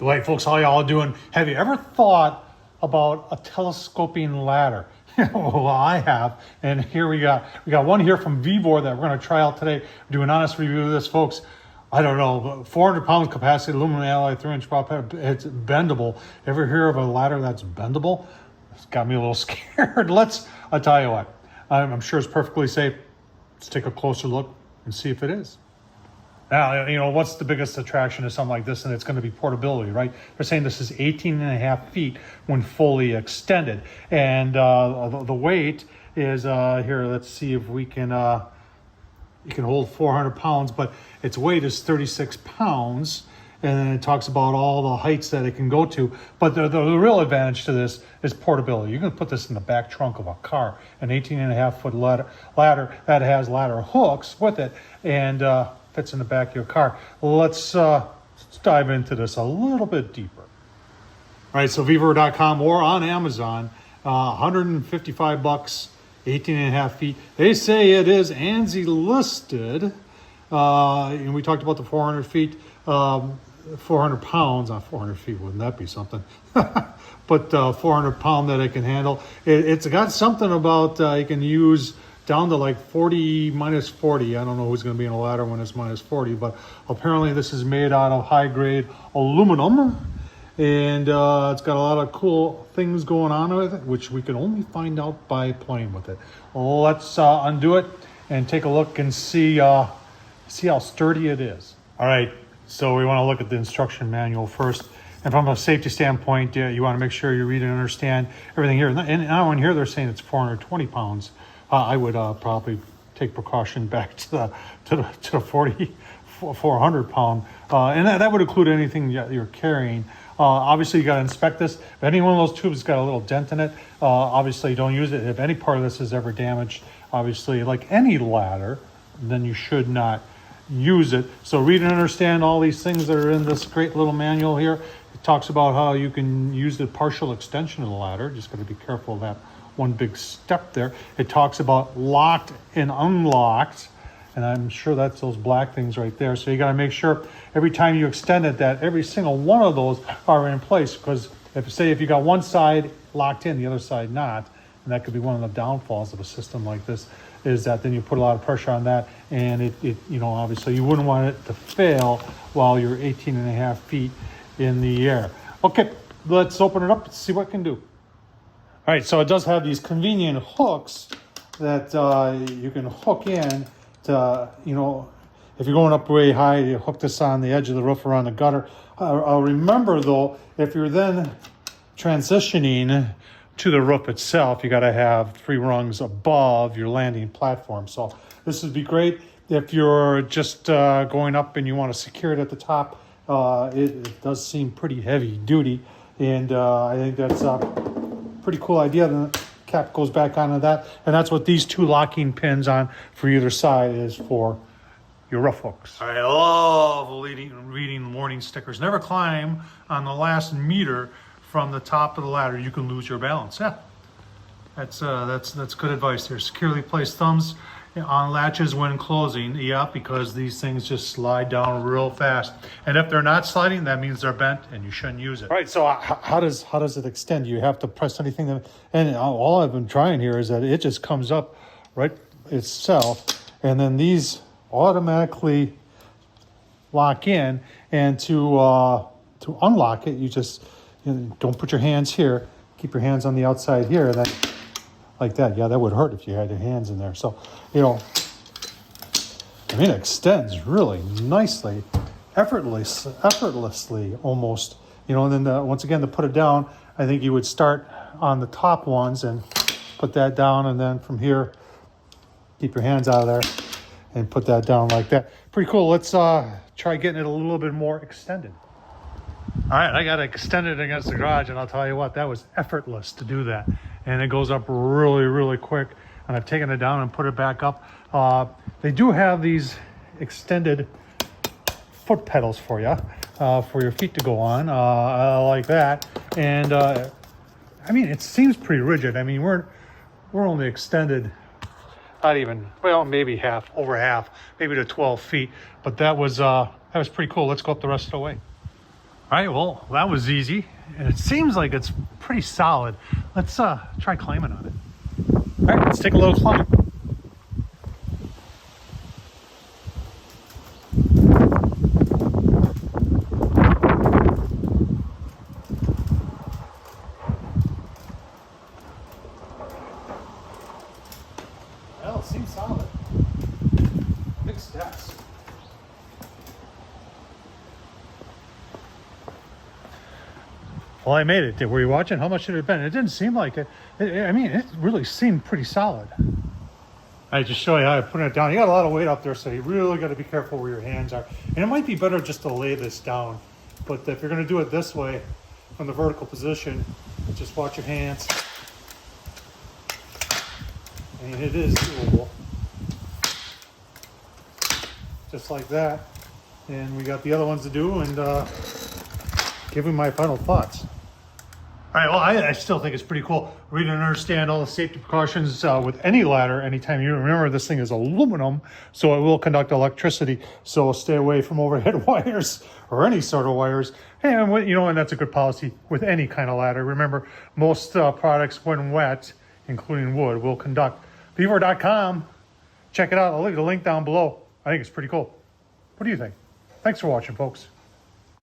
Hey folks, how y'all doing? Have you ever thought about a telescoping ladder? Well, I have, and here we got one here from VEVOR that we're going to try out today. Do an honest review of this, folks. I don't know, 400 pound capacity, aluminum alloy, 3-inch prop head. It's bendable. Ever hear of a ladder that's bendable? It's got me a little scared. I'll tell you what, I'm sure it's perfectly safe. Let's take a closer look and see if it is. Now, you know, what's the biggest attraction to something like this? And it's going to be portability, right? They're saying this is 18.5 feet when fully extended. And the weight is, here, let's see if we can, you can hold 400 pounds, but its weight is 36 pounds. And then it talks about all the heights that it can go to. But the real advantage to this is portability. You can put this in the back trunk of a car, an 18.5-foot ladder that has ladder hooks with it. And fits in the back of your car. Let's dive into this a little bit deeper. All right, so VEVOR.com or on Amazon, $155, 18.5 feet. They say it is ANSI listed, and we talked about the 400 feet, 400 pounds, not 400 feet, wouldn't that be something? But 400 pound that it can handle. It's got something about you can use down to like 40, minus 40. I don't know who's going to be in a ladder when it's minus 40, but apparently this is made out of high-grade aluminum, and it's got a lot of cool things going on with it, which we can only find out by playing with it. Let's undo it and take a look and see how sturdy it is. All right, so we want to look at the instruction manual first. And from a safety standpoint, you want to make sure you read and understand everything here. And now in here, they're saying it's 420 pounds. I would probably take precaution back to the 400 pound, and that would include anything you're carrying. Obviously, you got to inspect this. If any one of those tubes has got a little dent in it, obviously don't use it. If any part of this is ever damaged, obviously, like any ladder, then you should not use it. So read and understand all these things that are in this great little manual here. It talks about how you can use the partial extension of the ladder. Just got to be careful of that one big step there. It talks about locked and unlocked, and I'm sure that's those black things right there. So you got to make sure every time you extend it that every single one of those are in place, because if you got one side locked in, the other side not, and that could be one of the downfalls of a system like this, is that then you put a lot of pressure on that, and it you know, obviously you wouldn't want it to fail while you're 18.5 feet in the air. Okay, let's open it up and see what it can do. All right, so it does have these convenient hooks that you can hook in to, you know, if you're going up way high, you hook this on the edge of the roof or on the gutter. Remember though, if you're then transitioning to the roof itself, you got to have 3 rungs above your landing platform. So this would be great if you're just going up and you want to secure it at the top. It does seem pretty heavy duty, and I think that's pretty cool idea. Then the cap goes back onto that, and that's what these 2 locking pins on for either side is for your roof hooks. All right, I love reading warning stickers. Never climb on the last meter from the top of the ladder. You can lose your balance. Yeah, that's good advice there. Securely place thumbs on latches when closing. Yeah, because these things just slide down real fast, and if they're not sliding, that means they're bent and you shouldn't use it. All right, so how does it extend? You have to press anything and all I've been trying here is that it just comes up right itself, and then these automatically lock in, and to unlock it, you just don't put your hands here, keep your hands on the outside here, then like that. Yeah, that would hurt if you had your hands in there. So, you know, I mean, it extends really nicely, effortlessly almost, you know. And then once again, to put it down, I think you would start on the top ones and put that down, and then from here, keep your hands out of there and put that down like that. Pretty cool. Let's try getting it a little bit more extended. All right, I got it extended against the garage, and I'll tell you what, that was effortless to do that. And it goes up really, really quick. And I've taken it down and put it back up. They do have these extended foot pedals for you, for your feet to go on. I like that. And I mean, it seems pretty rigid. I mean, we're only extended, not even, well, maybe half, over half, maybe to 12 feet. But that was pretty cool. Let's go up the rest of the way. All right, well, that was easy. And it seems like it's pretty solid. Let's try climbing on it. All right, let's take a little climb. Well, it seems solid. Big steps. Well, I made it. Were you watching? How much should it have been? It didn't seem like it. I mean, it really seemed pretty solid. I just show you how I put it down. You got a lot of weight up there, so you really got to be careful where your hands are. And it might be better just to lay this down. But if you're going to do it this way, from the vertical position, just watch your hands. I mean, it is doable. Just like that. And we got the other ones to do, and give me my final thoughts. All right, well, I still think it's pretty cool. Read and understand all the safety precautions with any ladder anytime. You remember this thing is aluminum, so it will conduct electricity. So stay away from overhead wires or any sort of wires. And and that's a good policy with any kind of ladder. Remember, most products, when wet, including wood, will conduct. VEVOR.com. Check it out. I'll leave the link down below. I think it's pretty cool. What do you think? Thanks for watching, folks.